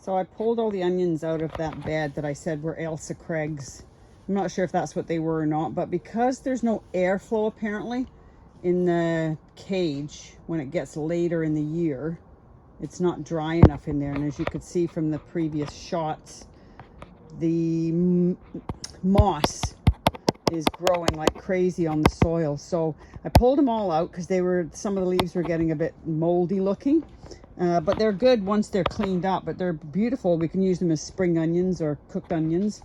So I pulled all the onions out of that bed that I said were Ailsa Craig's. I'm not sure if that's what they were or not, but because there's no airflow apparently in the cage when it gets later in the year, it's not dry enough in there. And as you could see from the previous shots, the moss is growing like crazy on the soil. So I pulled them all out because some of the leaves were getting a bit moldy looking. But they're good once they're cleaned up, but they're beautiful. We can use them as spring onions or cooked onions.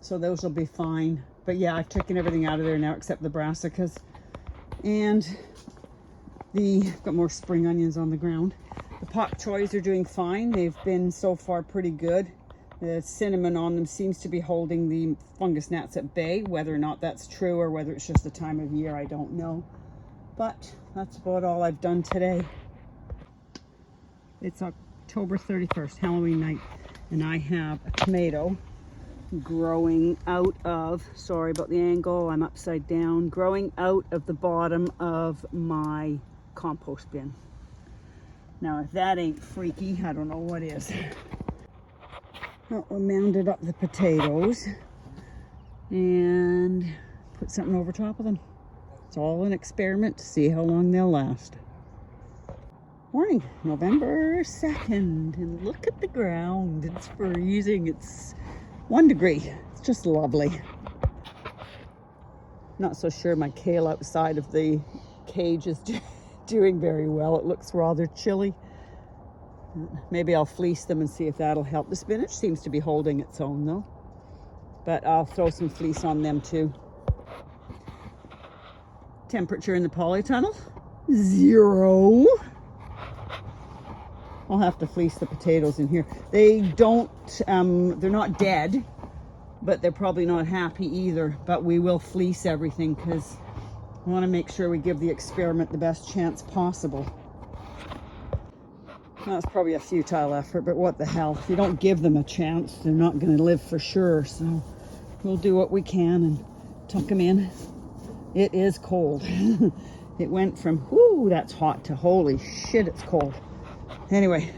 So those will be fine. But yeah, I've taken everything out of there now except the brassicas. And I've got more spring onions on the ground. The pak chois are doing fine. They've been so far pretty good. The cinnamon on them seems to be holding the fungus gnats at bay. Whether or not that's true or whether it's just the time of year, I don't know. But that's about all I've done today. It's October 31st, Halloween night, and I have a tomato growing out of, sorry about the angle, I'm upside down, growing out of the bottom of my compost bin. Now, if that ain't freaky, I don't know what is. Well, we mounded up the potatoes and put something over top of them. It's all an experiment to see how long they'll last. Morning, November 2nd, and look at the ground. It's freezing. It's 1 degree. It's just lovely. Not so sure my kale outside of the cage is doing very well. It looks rather chilly. Maybe I'll fleece them and see if that'll help. The spinach seems to be holding its own though, but I'll throw some fleece on them too. Temperature in the polytunnel, 0. I'll have to fleece the potatoes in here. They don't, they're not dead, but they're probably not happy either. But we will fleece everything because I want to make sure we give the experiment the best chance possible. That's probably a futile effort, but what the hell? If you don't give them a chance, they're not going to live for sure. So we'll do what we can and tuck them in. It is cold. It went from, whoo, that's hot, to holy shit, it's cold. Anyway,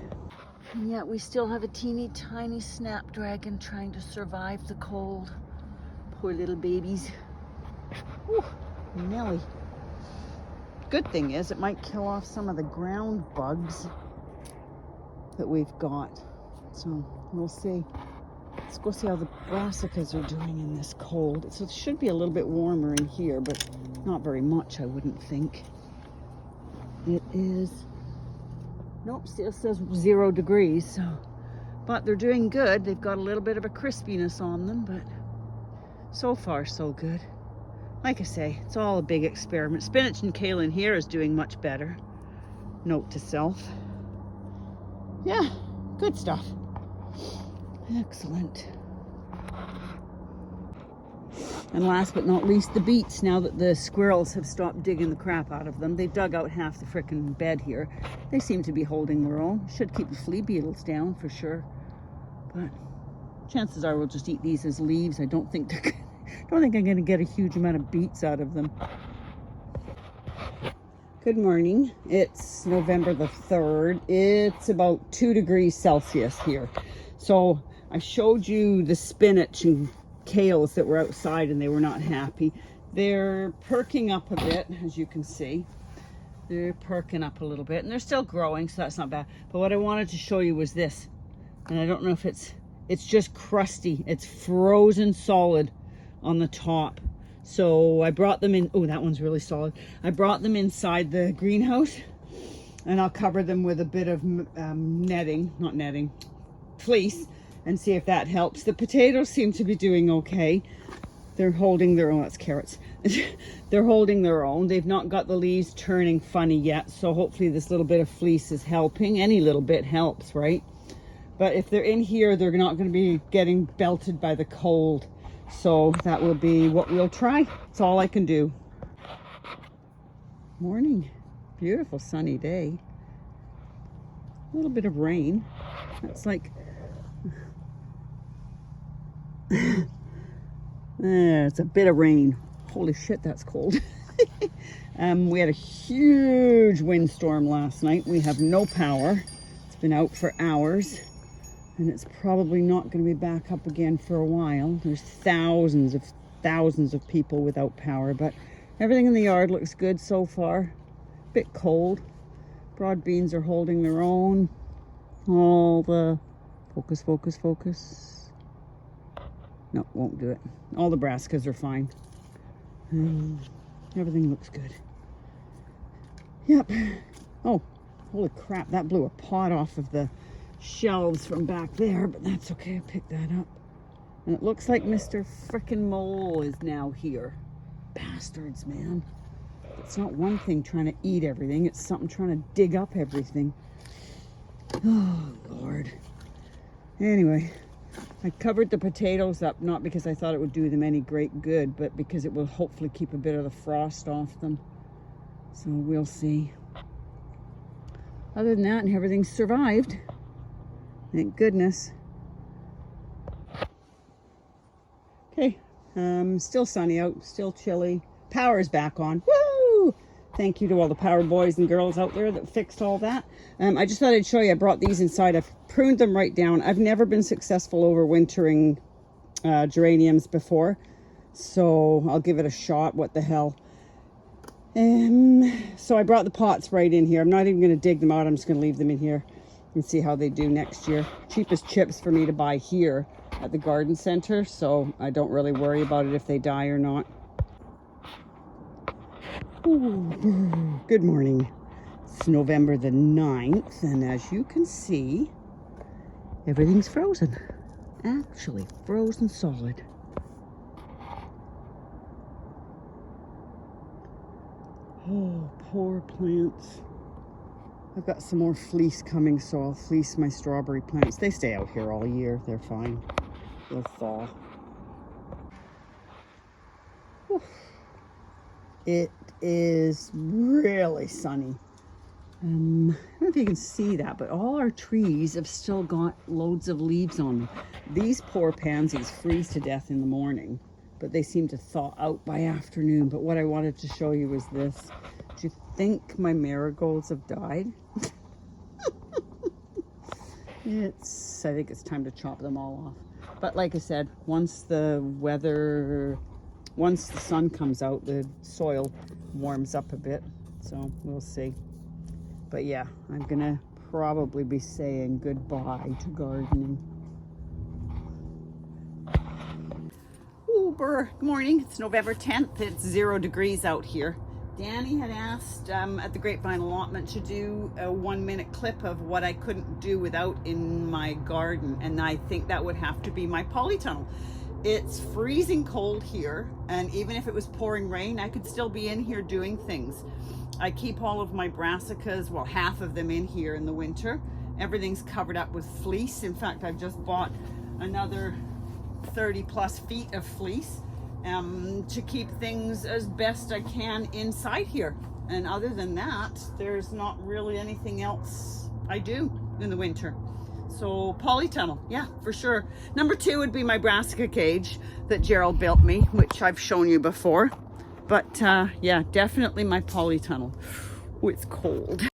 and yet we still have a teeny tiny snapdragon trying to survive the cold. Poor little babies. Whew, Nelly. Good thing is it might kill off some of the ground bugs that we've got. So we'll see. Let's go see how the brassicas are doing in this cold. So it should be a little bit warmer in here, but not very much, I wouldn't think. It is, nope, still says 0 degrees. So, but they're doing good. They've got a little bit of a crispiness on them, but so far so good. Like I say, it's all a big experiment. Spinach and kale in here is doing much better. Note to self. Yeah, good stuff. Excellent. And last but not least, the beets. Now that the squirrels have stopped digging the crap out of them, they've dug out half the frickin' bed here. They seem to be holding their own. Should keep the flea beetles down for sure. But chances are we'll just eat these as leaves. I don't think I'm going to get a huge amount of beets out of them. Good morning. It's November the 3rd. It's about 2 degrees Celsius here. So I showed you the spinach and kales that were outside and they were not happy. They're perking up a bit, as you can see. They're perking up a little bit and they're still growing, so that's not bad. But what I wanted to show you was this. And I don't know if it's just crusty. It's frozen solid on the top. So I brought them in. Oh, that one's really solid. I brought them inside the greenhouse and I'll cover them with a bit of fleece, and see if that helps. The potatoes seem to be doing okay. They're holding their own. That's carrots. They're holding their own. They've not got the leaves turning funny yet, so hopefully this little bit of fleece is helping. Any little bit helps, right? But if they're in here, they're not going to be getting belted by the cold. So that will be what we'll try. It's all I can do. Morning. Beautiful sunny day. A little bit of rain. That's like... it's a bit of rain. Holy shit, that's cold. We had a huge windstorm last night. We have no power. It's been out for hours. and it's probably not going to be back up again for a while. There's thousands of people without power, but everything in the yard looks good so far. Bit cold. Broad beans are holding their own. All the focus. No, won't do it. All the brassicas are fine. Everything looks good. Yep. Oh, holy crap, that blew a pot off of the shelves from back there, but that's okay, I picked that up. And it looks like Mr. Frickin' Mole is now here. Bastards, man. It's not one thing trying to eat everything, it's something trying to dig up everything. Oh, Lord. Anyway, I covered the potatoes up, not because I thought it would do them any great good, but because it will hopefully keep a bit of the frost off them. So we'll see. Other than that, everything's survived. Thank goodness. Okay, still sunny out, still chilly. Power's back on. Woo! Thank you to all the power boys and girls out there that fixed all that. I just thought I'd show you. I brought these inside. I've pruned them right down. I've never been successful overwintering geraniums before, so I'll give it a shot. What the hell? So I brought the pots right in here. I'm not even going to dig them out. I'm just going to leave them in here and see how they do next year. Cheapest chips for me to buy here at the garden center, so I don't really worry about it if they die or not. Ooh, good morning. It's November the 9th, and as you can see, everything's frozen. Actually, frozen solid. Oh, poor plants. I've got some more fleece coming, so I'll fleece my strawberry plants. They stay out here all year. They're fine. They'll thaw. Whew. It is really sunny. I don't know if you can see that, but all our trees have still got loads of leaves on them. These poor pansies freeze to death in the morning, but they seem to thaw out by afternoon. But what I wanted to show you was this. Do you think my marigolds have died? I think it's time to chop them all off. But like I said, once the sun comes out, the soil warms up a bit. So we'll see. But yeah, I'm gonna probably be saying goodbye to gardening. Good morning. It's November 10th. It's 0 degrees out here. Danny had asked at the Grapevine Allotment to do a 1-minute clip of what I couldn't do without in my garden, and I think that would have to be my polytunnel. It's freezing cold here, and even if it was pouring rain, I could still be in here doing things. I keep all of my brassicas, well, half of them in here in the winter. Everything's covered up with fleece. In fact, I've just bought another 30 plus feet of fleece to keep things as best I can inside here. And other than that, there's not really anything else I do in the winter. So polytunnel, yeah, for sure. Number 2 would be my brassica cage that Gerald built me, which I've shown you before. But yeah, definitely my polytunnel. Oh, it's cold.